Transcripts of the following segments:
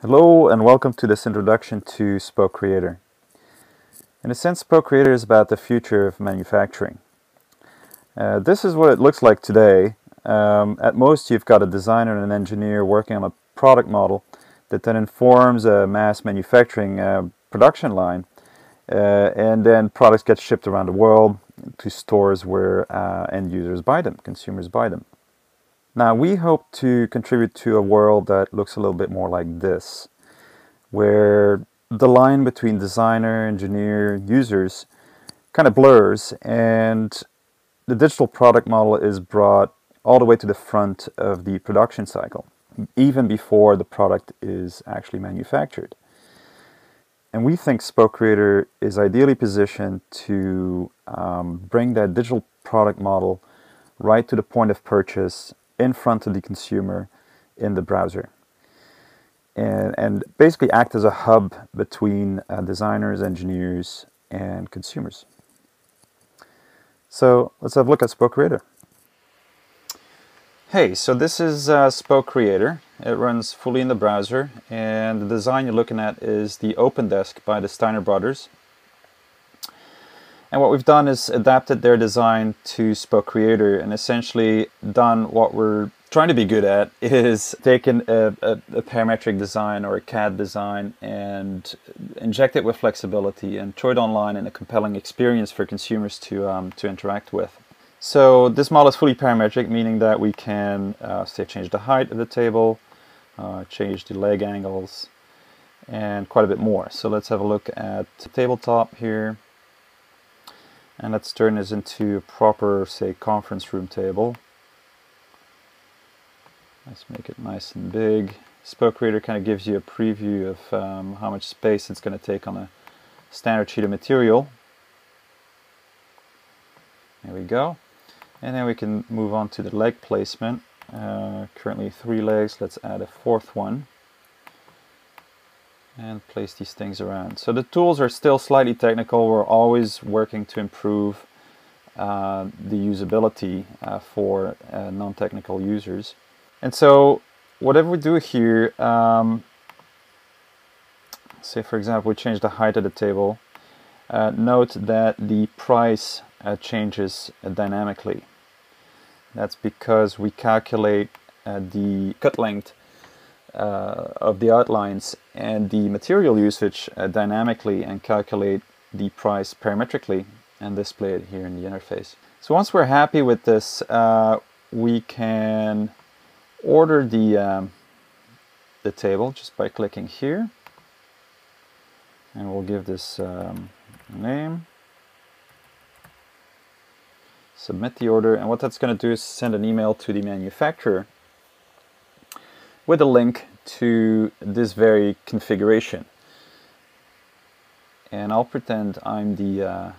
Hello and welcome to this introduction to Spoke Creator. In a sense, Spoke Creator is about the future of manufacturing. This is what it looks like today. At most, you've got a designer and an engineer working on a product model that then informs a mass manufacturing production line, and then products get shipped around the world to stores where end users buy them, consumers buy them. Now, we hope to contribute to a world that looks a little bit more like this, where the line between designer, engineer, users kind of blurs, and the digital product model is brought all the way to the front of the production cycle, even before the product is actually manufactured. And we think Spoke Creator is ideally positioned to bring that digital product model right to the point of purchase in front of the consumer in the browser. And basically act as a hub between designers, engineers, and consumers. So let's have a look at Spoke Creator. Hey, so this is Spoke Creator. It runs fully in the browser, and the design you're looking at is the OpenDesk by the Steiner Brothers. And what we've done is adapted their design to Spoke Creator and essentially done what we're trying to be good at, is taken a parametric design or a CAD design and inject it with flexibility and throw it online in a compelling experience for consumers to interact with. So this model is fully parametric, meaning that we can say change the height of the table, change the leg angles, and quite a bit more. So let's have a look at the tabletop here. And let's turn this into a proper, say, conference room table. Let's make it nice and big. Spoke Creator kind of gives you a preview of how much space it's going to take on a standard sheet of material. There we go. And then we can move on to the leg placement. Currently 3 legs, let's add a 4th one. And place these things around. So the tools are still slightly technical. We're always working to improve the usability for non-technical users. And so whatever we do here, say for example we change the height of the table, note that the price changes dynamically. That's because we calculate the cut length of the outlines and the material usage dynamically and calculate the price parametrically and display it here in the interface. So once we're happy with this, we can order the table just by clicking here, and we'll give this name, submit the order, and what that's going to do is send an email to the manufacturer with a link to this very configuration. And I'll pretend I'm the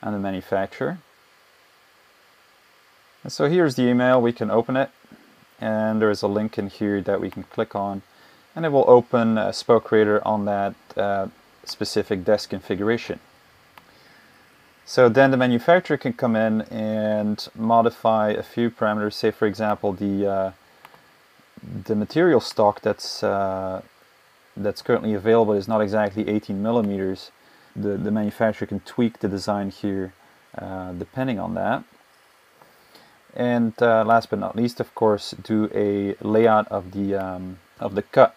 manufacturer. And so here's the email. We can open it, and there is a link in here that we can click on, and it will open Spoke Creator on that specific desk configuration. So then the manufacturer can come in and modify a few parameters. Say for example the material stock that's currently available is not exactly 18 millimeters. The manufacturer can tweak the design here depending on that. And last but not least, of course, do a layout of the cut.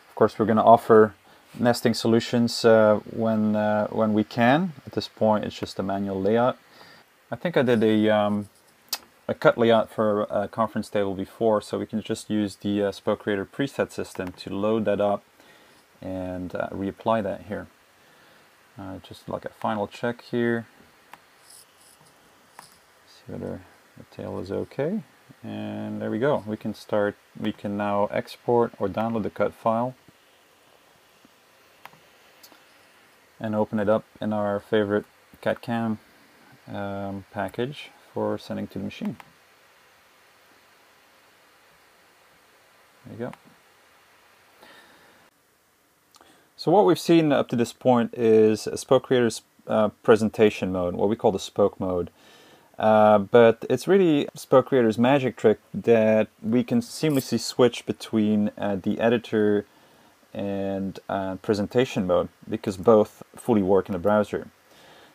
Of course, we're going to offer nesting solutions when we can. At this point, it's just a manual layout. I think I did a cut layout for a conference table before, so we can just use the Spoke Creator preset system to load that up and reapply that here. Just like a final check here. See whether the tail is okay, and there we go. We can now export or download the cut file and open it up in our favorite CAD/CAM package for sending to the machine. There you go. So what we've seen up to this point is Spoke Creator's presentation mode, what we call the Spoke mode. But it's really Spoke Creator's magic trick that we can seamlessly switch between the editor and presentation mode, because both fully work in the browser.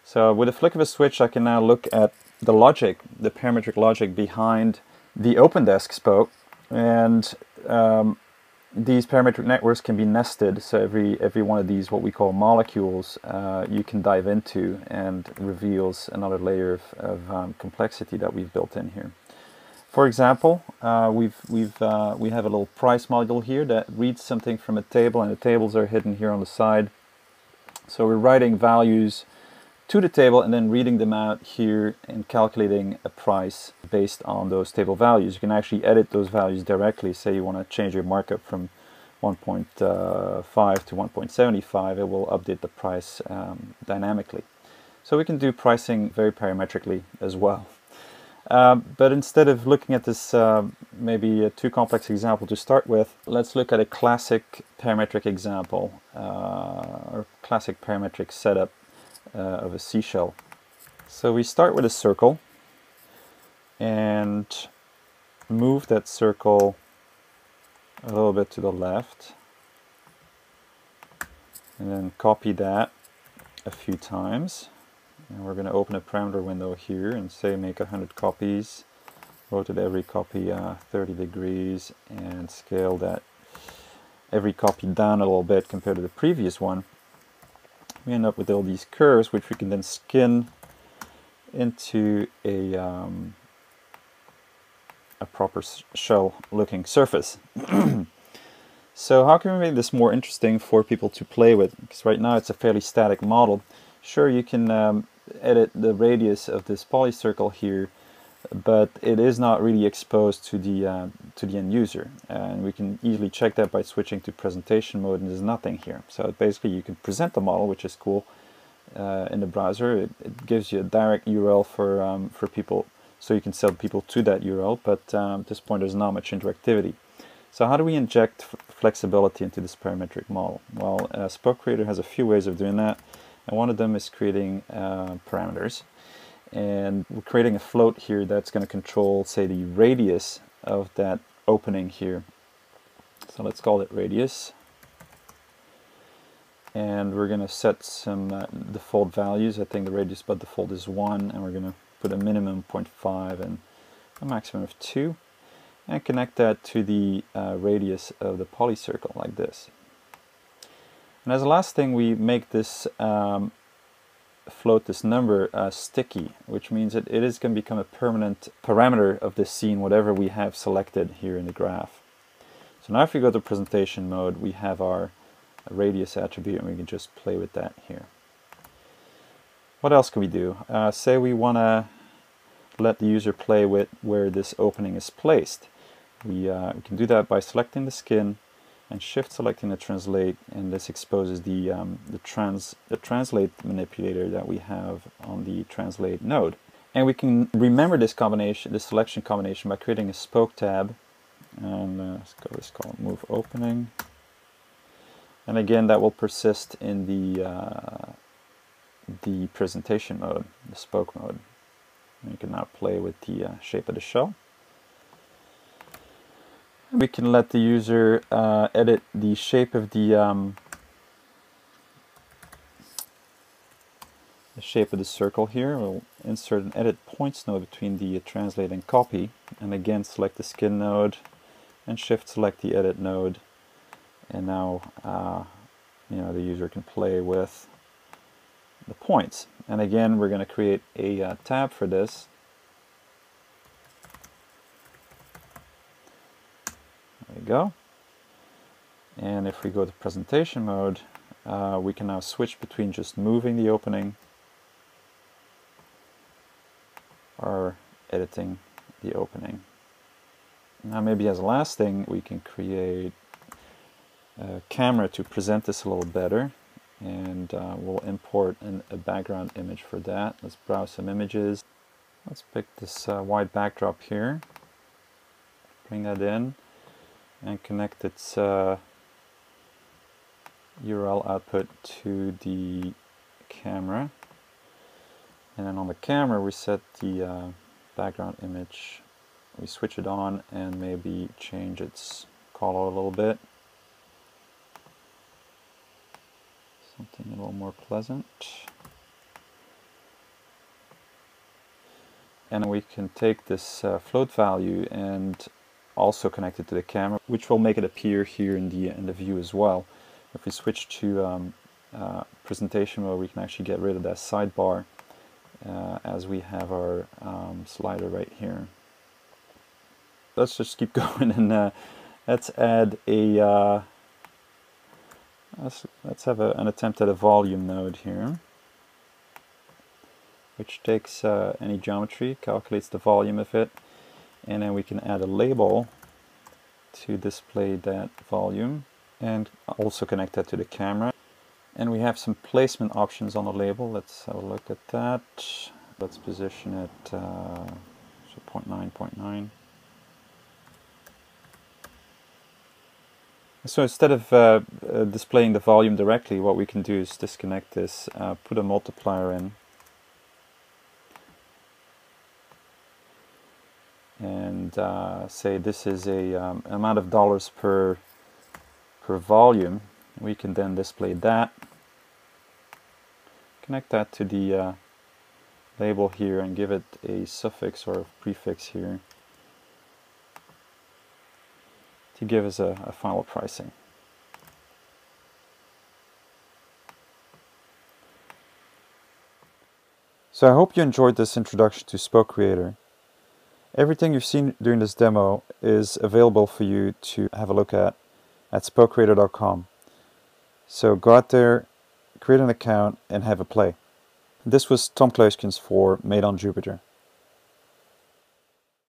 So with a flick of a switch, I can now look at the logic, the parametric logic behind the OpenDesk Spoke, and these parametric networks can be nested. So every one of these, what we call molecules, you can dive into, and reveals another layer of complexity that we've built in here. For example, we have a little price module here that reads something from a table, and the tables are hidden here on the side. So we're writing values to the table and then reading them out here and calculating a price based on those table values. You can actually edit those values directly. Say you want to change your markup from 1.5 to 1.75, it will update the price dynamically. So we can do pricing very parametrically as well. But instead of looking at this maybe a too complex example to start with, let's look at a classic parametric example, or classic parametric setup of a seashell. So we start with a circle and move that circle a little bit to the left, and then copy that a few times. And we're going to open a parameter window here and say make 100 copies, rotate every copy 30 degrees, and scale that every copy down a little bit compared to the previous one. We end up with all these curves, which we can then skin into a proper shell looking surface. So how can we make this more interesting for people to play with? Because right now it's a fairly static model. Sure, you can edit the radius of this polycircle here, but it is not really exposed to the end user, and we can easily check that by switching to presentation mode, and there's nothing here. So basically you can present the model, which is cool, in the browser. It gives you a direct URL for people, so you can sell people to that URL, but at this point there's not much interactivity. So how do we inject flexibility into this parametric model? Well, Spoke Creator has a few ways of doing that, and one of them is creating parameters. And we're creating a float here that's going to control, say, the radius of that opening here. So let's call it radius. And we're going to set some default values. I think the radius by default is 1, and we're going to put a minimum 0.5 and a maximum of 2. And connect that to the radius of the polycircle like this. And as a last thing, we make this float, this number, sticky, which means that it is going to become a permanent parameter of this scene, whatever we have selected here in the graph. So now if we go to presentation mode, we have our radius attribute, and we can just play with that here. What else can we do? Say we want to let the user play with where this opening is placed. We can do that by selecting the skin and shift selecting the translate, and this exposes the translate manipulator that we have on the translate node. And we can remember this combination, this selection combination, by creating a spoke tab, and let's call it move opening. And again, that will persist in the presentation mode, the spoke mode. And you can now play with the shape of the shell. We can let the user edit the shape of the circle here. We'll insert an edit points node between the translate and copy, and again select the skin node and shift select the edit node, and now the user can play with the points. And again, we're going to create a tab for this. There we go. And if we go to presentation mode, we can now switch between just moving the opening or editing the opening. Now maybe as a last thing, we can create a camera to present this a little better, and we'll import a background image for that. Let's browse some images. Let's pick this white backdrop here, bring that in, and connect its URL output to the camera. And then on the camera we set the background image, we switch it on and maybe change its color a little bit. Something a little more pleasant. And we can take this float value and also connect it to the camera, which will make it appear here in the view as well. If we switch to presentation mode, we can actually get rid of that sidebar as we have our slider right here. Let's just keep going and let's add a let's have an attempt at a volume node here, which takes any geometry, calculates the volume of it, and then we can add a label to display that volume and also connect that to the camera. And we have some placement options on the label. Let's have a look at that. Let's position it so 0.9, 0.9. So instead of displaying the volume directly, what we can do is disconnect this, put a multiplier in, and say this is a amount of dollars per volume. We can then display that, connect that to the label here and give it a suffix or a prefix here to give us a final pricing. So I hope you enjoyed this introduction to Spoke Creator. Everything you've seen during this demo is available for you to have a look at spokecreator.com. So go out there, create an account, and have a play. This was Tom Kluiskens for Made on Jupyter.